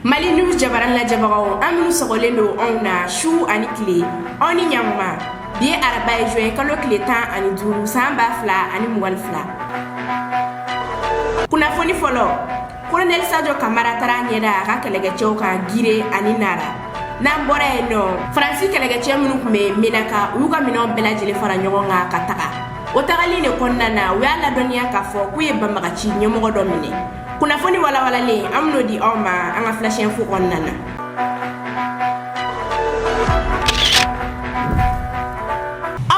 Mali News jabaran la jabagaw aminu sogolendo on na shu ani kile oni nyamma bi araba juin kalo kile tan ani duru samba fla ani muwal fla kuna foni folo Colonel Sadio Camara tara nyeda ka kelege ka gire ani nara nambore no Francis kelege munu kume minaka uyuga mino bela jele fara nyogonga kataka otagali ne konnana wala doniya ka fo kuye bamagachi nyomogo domine kuna foni wala le amno di oma anga flash info konnana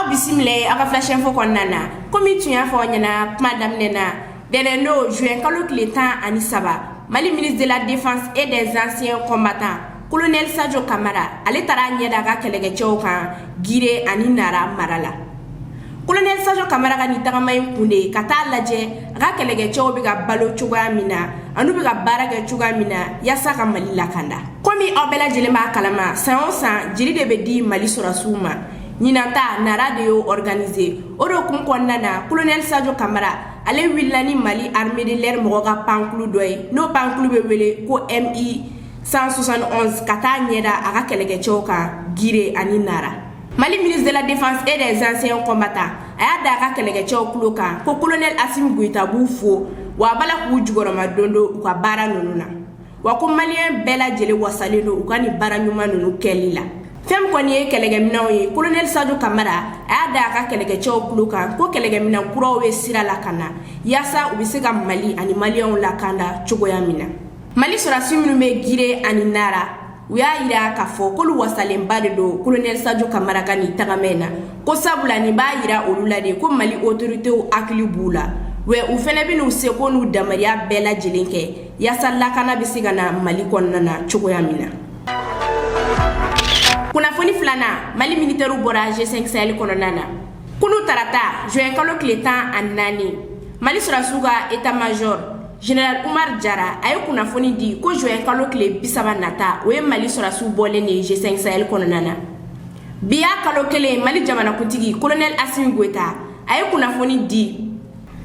bisimile aka flash info konnana komi tunya fo nyana madame nena denendo juin kalo kletan ani saba Mali ministre de la défense et des anciens combattants Colonel Sadio Camara ale tara nyeda ka kelege kan gire ani nara marala Colonel Sadio Camara ka ni tagamay kunde kata laje ka kelege bi ga balo cogoya mina anu bi ga bara ga cogoya mina yasa ka Mali lakanda komi obela jelema kalama san jiri de be di Mali sorasuma Ninanta nara de yo organisé oro kum konnana Colonel Sadio Camara ale willani Mali armée de l'air mogo ka pankulu doy no pankulu be wele ko MI 171 kata nyeda aka kelege kan gire ani nara Mali ministre de la défense et des anciens combattants aya da aka kelege kulo kan ko Colonel Assimi Goïta bu fo wa bala ku jugoroma dondo u ka bara nununa wa ko malien bela jele wasaleno u ka ni bara nyuma nunu kelila fem koni ye kelege minaw ye Colonel Sadio Camara aya da aka kelege kulo kan ko kelege mina kuraw we sira la kana yasa u bi se ka Mali ani malien la kanda cogoya mina Mali sorasi minnu be gire ani nara u y'a yira k'a fɔ k'olu wasalenba de do Colonel Sadio Camara ka ni tagamɛn na ko sabula nin b'a yira olu la de ko Mali autoritéw hakili b'u la wa u fɛnɛ bɛ n'u seko n'u damariya bɛɛ lajɛlen kɛ yasa lakana bɛ se ka na Mali kɔnɔna na cogoya min na kunnafoni filanan Mali militaires bɔra G5 Sahel kɔnɔna na kunu tarata juin kalo tile 14 Mali sorasiw ka état major General Oumar Diarra aye kunnafoni di ko juin kalo tile 30 nata o ye Mali sorasiw bɔlen de G5 Sahel kɔnɔna na biya kalo kelen Mali jamanakuntigi Colonel Assimi Goïta aye kunnafoni di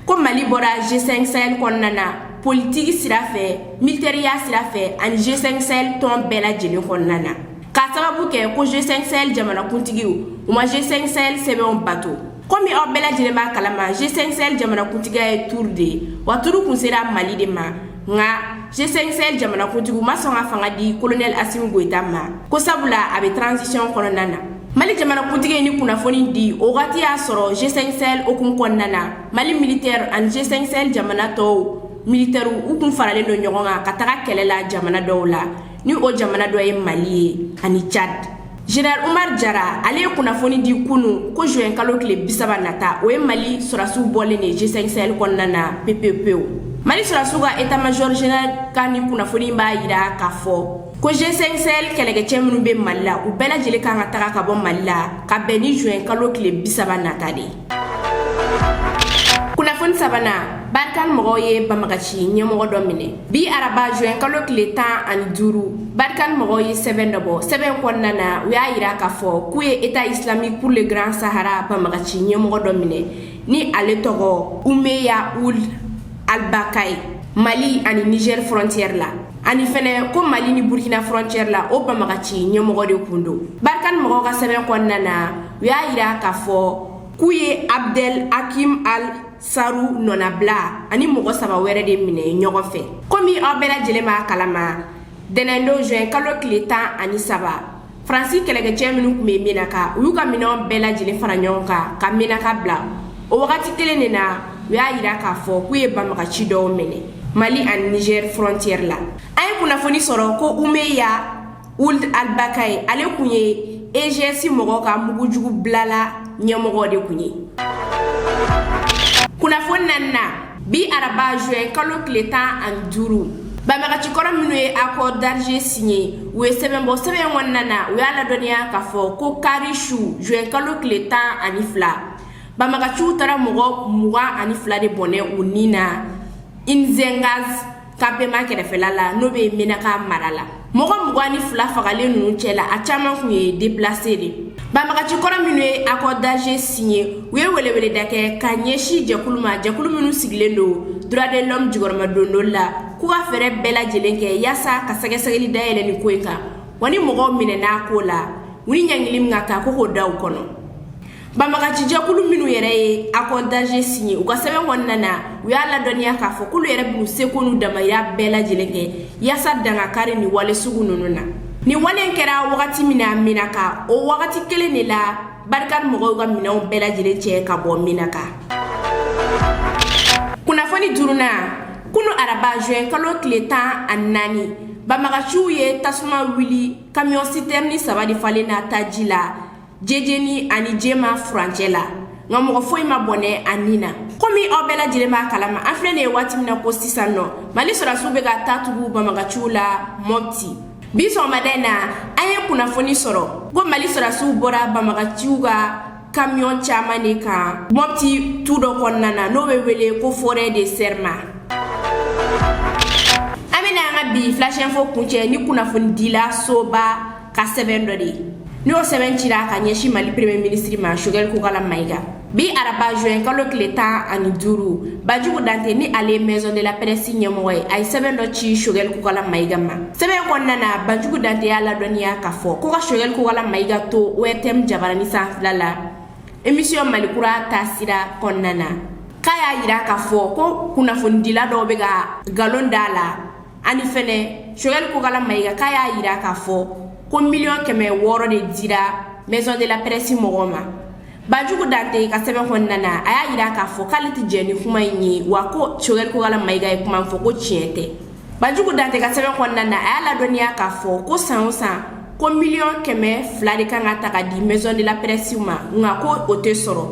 ko Mali bɔra G5 Sahel kɔnɔna na politique sira fɛ militaire sira fɛ ani G5 Sahel tɔn bɛɛ lajɛlen kɔnɔna na ka sababu kɛ ko G5 Sahel jamanakuntigiw u ma G5 Sahel sɛbɛnw bato komi aw bɛɛ lajɛlen b'a kalama G5 Sahel jamanakuntigiya ye tour de wa turu kun sera Mali de ma nga G5 Sahel jamanakuntigiw ma sɔn ka fanga di Colonel Assimi Goïta ma ko sabula a bɛ transition kɔnɔna na Mali jamanakuntigi ni kunnafoni di o wagati y'a sɔrɔ G5 Sahel hukumu kɔnɔna na Mali militaire ani G5 Sahel jamana tɔw militaire u kun faralen do ɲɔgɔn kan ka taga kɛlɛ la jamana dɔw la ni o jamana dɔ ye Mali ye ani Tchad General Oumar Diarra ale ye kunnafoni di kunu ko juin kalo tile 30 nata o ye Mali sorasiw bɔlen de G5 Sahel kɔnɔna na pepepew Mali sorasiw ka état major général ka ni kunnafoni b'a yira k'a fɔ ko G5 Sahel kɛlɛkɛcɛ minnu bɛ Mali la u bɛɛ lajɛlen kan ka taga ka bɔ Mali la ka bɛn ni juin kalo tile 30 nata de kunnafoni sabanan Barkan mɔgɔw ye Bamagaci ɲɛmɔgɔ dɔ minɛ bi araba juin kalo tile 15 Barkan mɔgɔw ye sɛbɛn dɔ bɔ sɛbɛn kɔnɔna na u y'a yira k'a fɔ k'u ye état islamique pour le grand Sahara Bamagaci ɲɛmɔgɔ dɔ minɛ ni ale tɔgɔ Oumeya Ould Albakay Mali ani Niger frontière la ani fɛnɛ ko Mali ni Burkina frontière la o Bamagaci ɲɛmɔgɔ de kun do Barkan mɔgɔw ka sɛbɛn kɔnɔna na u y'a yira k'a fɔ k'u ye Abdel Hakim Al Saru nɔnabila ani mɔgɔ 3 wɛrɛ de minɛ ɲɔgɔn fɛ komi aw bɛɛ lajɛlen b'a kalama dɛnɛndo juin kalo tile 13 Fransi kɛlɛkɛcɛ minnu kun bɛ Menaka u y'u ka minɛnw bɛɛ lajɛlen fara ɲɔgɔn kan ka Menaka bila o wagati kelen de na u y'a yira k'a fɔ k'u ye Bamagaci dɔw minɛ Mali ani Niger frontière la an ye kunnafoni sɔrɔ ko Oumeya Ould Albakay ale kun ye EGS mɔgɔ ka mugujugu bilala ɲɛmɔgɔ de kun ye kunnafoni naaninan bi araba juin kalo tile 15 Bamagaci kɔrɔ minnu ye accord d'Alger signé u ye sɛbɛn bɔ sɛbɛn kɔnɔna na u y'a ladɔnniya k'a fɔ ko karisu juin kalo tile 12 Bamagaciw taara mɔgɔ 22 de bɔnɛ u ni na Inzengaz campement kɛrɛfɛla la n'o bɛ Menaka mara la mɔgɔ 22 fagalen ninnu cɛla a caman kun ye déplacé de Bamagaci kɔrɔ minnu ye accord d'Alger signé u ye weleweleda kɛ ka ɲɛsin jɛkulu ma jɛkulu minnu sigilen do droit de l'homme jukɔrɔma dondo la k'u ka fɛɛrɛ bɛɛ lajɛlen kɛ yaasa ka sɛgɛsɛgɛli dayɛlɛ ni ko in kan wa ni mɔgɔw minɛ n'a ko la u ni ɲangili min ka kan ko k'o da u kɔnɔ. Banbagacijɛkulu minnu yɛrɛ ye accord d'Alger signé u ka sɛbɛn kɔnɔna na u y'a ladɔnniya k'a fɔ k'olu yɛrɛ b'u seko n'u damayira bɛɛ lajɛlen kɛ yaasa dangakari ni wale sugu ninnu na. Ni wale in kɛra wagati min na Minaka, o wagati kelen de la Barikani mɔgɔw ka minɛnw bɛɛ lajɛlen cɛ ka bɔ Minaka. Kunnafoni duurunan kunu araba juin kalo tile 14 banbagaciw ye tasuma wuli camion citerne 3 de falen na taji la Jejeni ani Jema furancɛ la nka mɔgɔ foyi ma bɔnɛ a nin na. Komi aw bɛɛ lajɛlen b'a kalama an filɛ nin ye waati min na ko sisan nɔ Mali sɔrɔdasiw bɛ ka taa tugu banbagaciw la Mopti. Bi sɔgɔmada in na an ye kunnafoni sɔrɔ ko Mali sɔrɔdasiw bɔra banbagaciw ka camion caman de kan Mopti tu dɔ kɔnɔna na n'o bɛ wele ko forêt de Serma. An bɛna an ka bi flash info kuncɛ ni kunnafoni dila soba ka sɛbɛn dɔ de ye. N'o sɛbɛn cira ka ɲɛsin Mali premier ministre ma Choguel Kokala Maïga. Bi araba juin kalo tile 15 Badjugu Dante ni ale maison de la presse ɲɛmɔgɔ ye a ye sɛbɛn dɔ ci Choguel Kokala Maïga ma. Sɛbɛn kɔnɔna na Badjugu Dante y'a ladɔnniya k'a fɔ ko ka Choguel Kokala Maïga to ORTM jabarani sanfɛla la émission Malikura taasira kɔnɔna na k'a y'a yira k'a fɔ ko kunnafonidila dɔw bɛ ka galon da la ani fɛnɛ Choguel Kokala Maïga k'a y'a yira k'a fɔ ko $1,600,000 de dira maison de la presse mɔgɔw ma. Badjugu Dante ka sɛbɛn kɔnɔna na a y'a yira k'a fɔ k'ale tɛ jɛn ni kuma in ye wa ko Choguel Kokala Maïga ye kuma fɔ ko tiɲɛ tɛ. Badjugu Dante ka sɛbɛn kɔnɔna na a y'a ladɔnniya k'a fɔ ko san o san ko $1,200,000 de kan ka ta ka di maison de la presse ma nka ko o tɛ sɔrɔ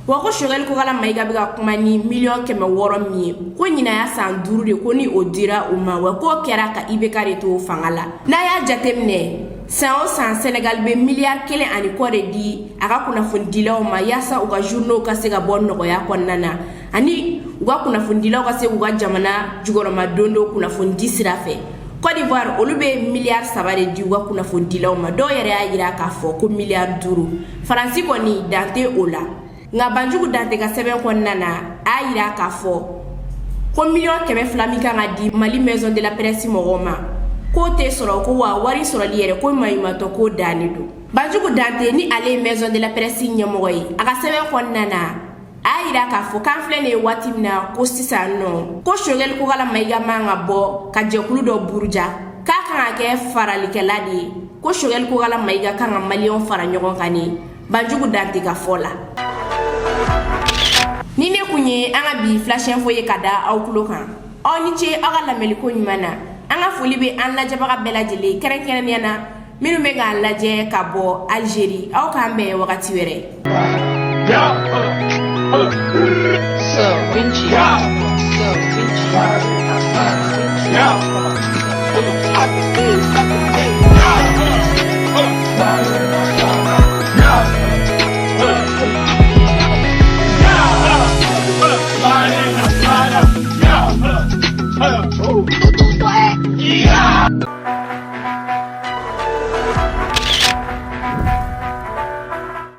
wa ko Choguel Kokala Maïga bɛ ka kuma ni $1,600,000 min ye ko ɲina y'a san 5 de ko ni o dira u ma wa k'o kɛra ka IBK de to fanga la. N'a y'a jateminɛ san o san Senegal bɛ miliyari 1 ani kɔ de di a ka kunnafonidilaw ma yaasa u ka journaux ka se ka bɔ nɔgɔya kɔnɔna na ani u ka kunnafonidilaw ka se k'u ka jamana jukɔrɔma don dɔ kunnafonidi sira fɛ. Côte d'Ivoire olu bɛ miliyari 3 de di u ka kunnafonidilaw ma dɔw yɛrɛ y'a yira k'a fɔ ko miliyari 5 Faransi kɔni dan tɛ o la nka Badjugu Dante ka sɛbɛn kɔnɔna na a y'a yira k'a fɔ ko $1,200,000 min kan ka di Mali maison de la presse mɔgɔw ma k'o tɛ sɔrɔ ko wa wari sɔrɔli yɛrɛ ko maɲumantɔ ko dannen don. Badjugu Dante ni ale ye maison de la presse ɲɛmɔgɔ ye a ka sɛbɛn kɔnɔna na a y'a yira k'a fɔ k'an filɛ nin ye waati min na ko sisan nɔ ko Choguel Kokala Maïga man ka bɔ ka jɛkulu dɔ buruja k'a kan ka kɛ faralikɛla de ye ko Choguel Kokala Maïga kan ka maliyɛnw fara ɲɔgɔn kan ni Badjugu Dante ka fɔ la. Ni ne kun ye an ka bi flash info ye ka da aw tulo kan aw ni ce aw ka lamɛliko ɲuman na an ka foli bɛ an lajɛbaga bɛɛ lajɛlen kɛrɛnkɛrɛnnenya na minnu bɛ k'an lajɛ ka bɔ Algérie aw k'an bɛn wagati wɛrɛ. So Vinci.